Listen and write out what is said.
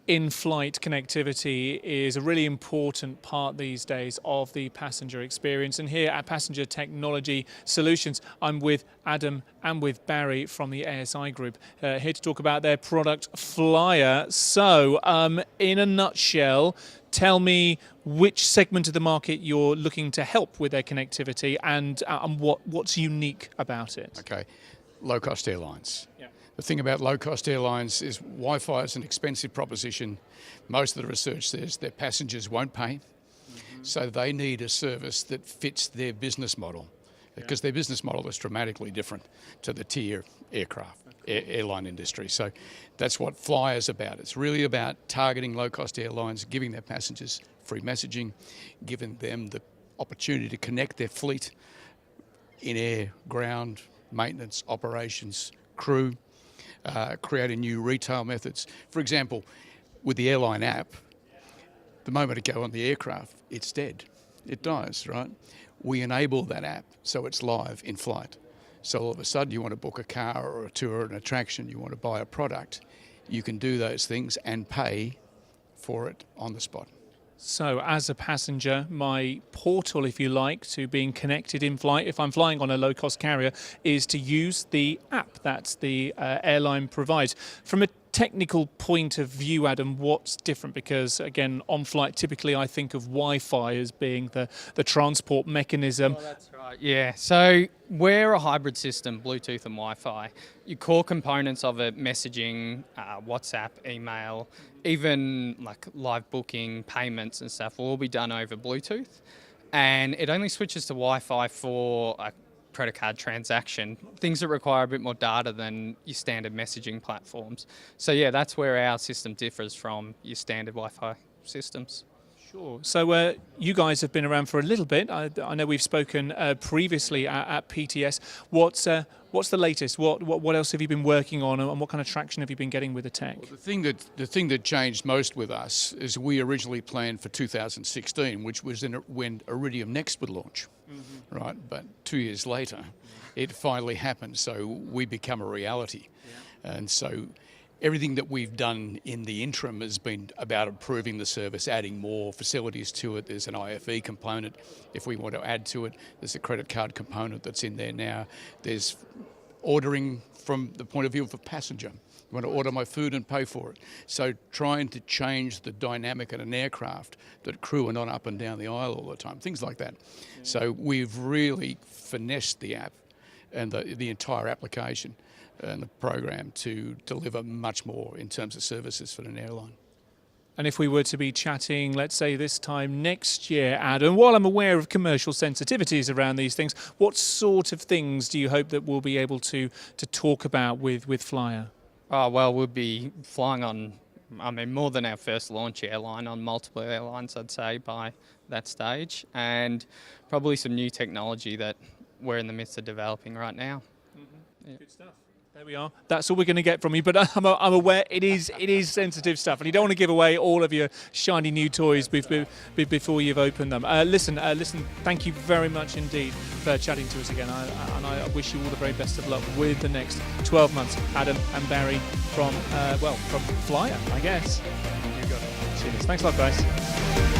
in-flight connectivity is a really important part these days of the passenger experience. And here at Passenger Technology Solutions, I'm with Adam and with Barry from the ASI Group, here to talk about their product fflya. So, in a nutshell, tell me which segment of the market you're looking to help with their connectivity and what's unique about it. Okay, low-cost airlines. Yeah. The thing about low-cost airlines is Wi-Fi is an expensive proposition. Most of the research says their passengers won't pay, so they need a service that fits their business model, because their business model is dramatically different to the tier aircraft, airline industry. So that's what fflya is about. It's really about targeting low-cost airlines, giving their passengers free messaging, giving them the opportunity to connect their fleet in air, ground, maintenance, operations, crew, creating new retail methods. For example, with the airline app, the moment it goes on the aircraft, it's dead. It dies, right? We enable that app so it's live in flight. So all of a sudden you want to book a car or a tour or an attraction, you want to buy a product, you can do those things and pay for it on the spot. So as a passenger, my portal, if you like, to being connected in flight, if I'm flying on a low-cost carrier, is to use the app that the airline provides. From a technical point of view, Adam, what's different? Because again, on flight, typically I think of Wi-Fi as being the transport mechanism. Oh, that's right, yeah. So we're a hybrid system, Bluetooth and Wi-Fi. Your core components of it, messaging, WhatsApp, email, even like live booking, payments and stuff will all be done over Bluetooth. And it only switches to Wi-Fi for a credit card transaction, things that require a bit more data than your standard messaging platforms. So yeah, that's where our system differs from your standard Wi-Fi systems. Sure. So you guys have been around for a little bit. I know we've spoken previously at PTS. What's the latest? What else have you been working on, and what kind of traction have you been getting with the tech? Well, the thing that changed most with us is we originally planned for 2016, which was when Iridium Next would launch, right? But 2 years later, it finally happened. So we become a reality, and so everything that we've done in the interim has been about improving the service, adding more facilities to it. There's an IFE component if we want to add to it. There's a credit card component that's in there now. There's ordering from the point of view of a passenger. You want to order my food and pay for it. So trying to change the dynamic in an aircraft that crew are not up and down the aisle all the time, things like that. Yeah. So we've really finessed the app and the entire application and the program to deliver much more in terms of services for an airline. And if we were to be chatting, let's say this time next year, Adam, while I'm aware of commercial sensitivities around these things, what sort of things do you hope that we'll be able to talk about with fflya? Oh, well, we'll be flying on, more than our first launch airline, on multiple airlines, I'd say, by that stage, and probably some new technology that we're in the midst of developing right now. Yeah. Good stuff. There we are. That's all we're going to get from you, but I'm aware it is sensitive stuff, and you don't want to give away all of your shiny new toys before you've opened them. Listen. Thank you very much indeed for chatting to us again, and I wish you all the very best of luck with the next 12 months. Adam and Barry from fflya, I guess. You got it. Cheers. Thanks a lot, guys.